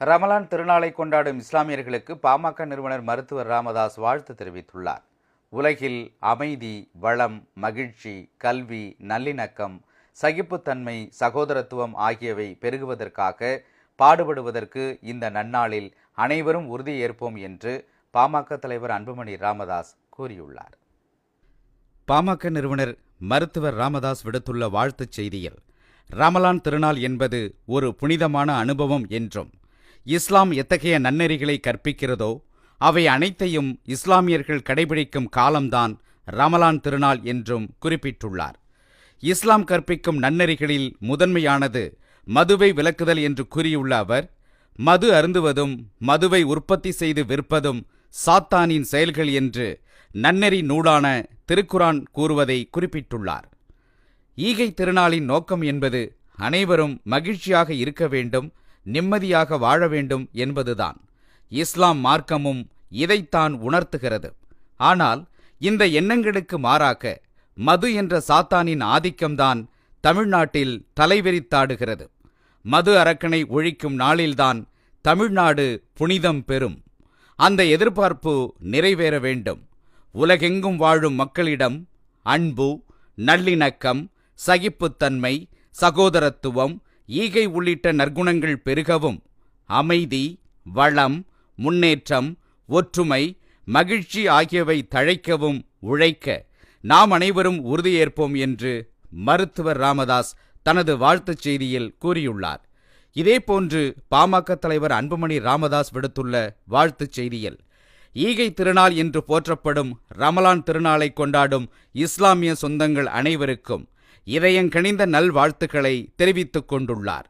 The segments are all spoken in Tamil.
ரமலான் திருநாளை கொண்டாடும் இஸ்லாமியர்களுக்கு பாமக நிறுவனர் மருத்துவர் ராமதாஸ் வாழ்த்து தெரிவித்துள்ளார். உலகில் அமைதி, வளம், மகிழ்ச்சி, கல்வி, நல்லிணக்கம், சகிப்புத்தன்மை, சகோதரத்துவம் ஆகியவை பெருகுவதற்காக பாடுபடுவதற்கு இந்த நன்னாளில் அனைவரும் உறுதியேற்போம் என்று பாமக தலைவர் அன்புமணி ராமதாஸ் கூறியுள்ளார். பாமக நிறுவனர் மருத்துவர் ராமதாஸ் விடுத்துள்ள வாழ்த்துச் செய்தியில், ரமலான் திருநாள் என்பது ஒரு புனிதமான அனுபவம் என்றும், இஸ்லாம் எத்தகைய நன்னெறிகளை கற்பிக்கிறதோ அவை அனைத்தையும் இஸ்லாமியர்கள் கடைபிடிக்கும் காலம்தான் ரமலான் திருநாள் என்றும் குறிப்பிட்டுள்ளார். இஸ்லாம் கற்பிக்கும் நன்னெறிகளில் முதன்மையானது மதுவை விலக்குதல் என்று கூறியுள்ள அவர், மது அருந்துவதும் மதுவை உற்பத்தி செய்து விற்பதும் சாத்தானின் செயல்கள் என்று நன்னெறி நூலான திருக்குரான் கூறுவதை குறிப்பிட்டுள்ளார். ஈகை திருநாளின் நோக்கம் என்பது அனைவரும் மகிழ்ச்சியாக இருக்க வேண்டும், நிம்மதியாக வாழ வேண்டும் என்பதுதான். இஸ்லாம் மார்க்கமும் இதைத்தான் உணர்த்துகிறது. ஆனால் இந்த எண்ணங்களுக்கு மாறாக மது என்ற சாத்தானின் ஆதிக்கம்தான் தமிழ்நாட்டில் தலைவிரித்தாடுகிறது. மது அரக்கனை ஒழிக்கும் நாளில்தான் தமிழ்நாடு புனிதம் பெறும். அந்த எதிர்பார்ப்பு நிறைவேற வேண்டும். உலகெங்கும் வாழும் மக்களிடம் அன்பு, நல்லிணக்கம், சகிப்புத்தன்மை, சகோதரத்துவம், ஈகை உள்ளிட்ட நற்குணங்கள் பெருகவும், அமைதி, வளம், முன்னேற்றம், ஒற்றுமை, மகிழ்ச்சி ஆகியவை தழைக்கவும் உழைக்க நாம் அனைவரும் உறுதியேற்போம் என்று மருத்துவர் ராமதாஸ் தனது வாழ்த்துச் செய்தியில் கூறியுள்ளார். இதேபோன்று பாமக தலைவர் அன்புமணி ராமதாஸ் விடுத்துள்ள வாழ்த்துச் செய்தியில், ஈகை திருநாள் என்று போற்றப்படும் ரமலான் திருநாளை கொண்டாடும் இஸ்லாமிய சொந்தங்கள் அனைவருக்கும் இதயங்கனிந்த நல்வாழ்த்துக்களை தெரிவித்துக் கொண்டுள்ளார்.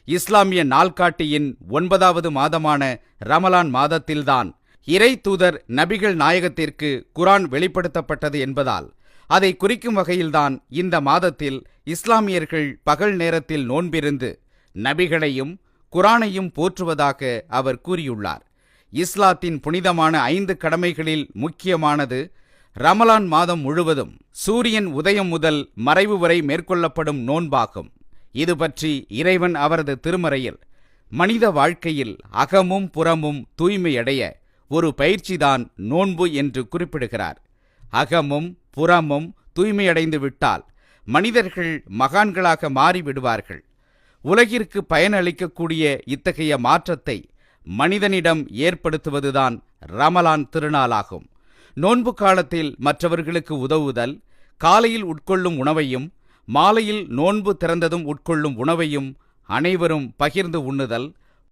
இஸ்லாமிய நாள்காட்டியின் 9வது மாதமான ரமலான் மாதத்தில்தான் இறை தூதர் நபிகள் நாயகத்திற்கு குர்ஆன் வெளிப்படுத்தப்பட்டது என்பதால் அதை குறிக்கும் வகையில்தான் இந்த மாதத்தில் இஸ்லாமியர்கள் பகல் நேரத்தில் நோன்பிருந்து நபிகளையும் குர்ஆனையும் போற்றுவதாக அவர் கூறியுள்ளார். இஸ்லாத்தின் புனிதமான 5 கடமைகளில் முக்கியமானது ரமலான் மாதம் முழுவதும் சூரியன் உதயம் முதல் மறைவு வரை மேற்கொள்ளப்படும் நோன்பாகும். இது பற்றி இறைவன் அவரது திருமறையில், மனித வாழ்க்கையில் அகமும் புறமும் தூய்மையடைய ஒரு பயிற்சிதான் நோன்பு என்று குறிப்பிடுகிறார். அகமும் புறமும் தூய்மையடைந்து விட்டால் மனிதர்கள் மகான்களாக மாறிவிடுவார்கள். உலகிற்கு பயனளிக்கக்கூடிய இத்தகைய மாற்றத்தை மனிதனிடம் ஏற்படுத்துவதுதான் ரமலான் திருநாளாகும். நோன்பு காலத்தில் மற்றவர்களுக்கு உதவுதல், காலையில் உட்கொள்ளும் உணவையும் மாலையில் நோன்பு திறந்ததும் உட்கொள்ளும் உணவையும் அனைவரும் பகிர்ந்து உண்ணுதல்,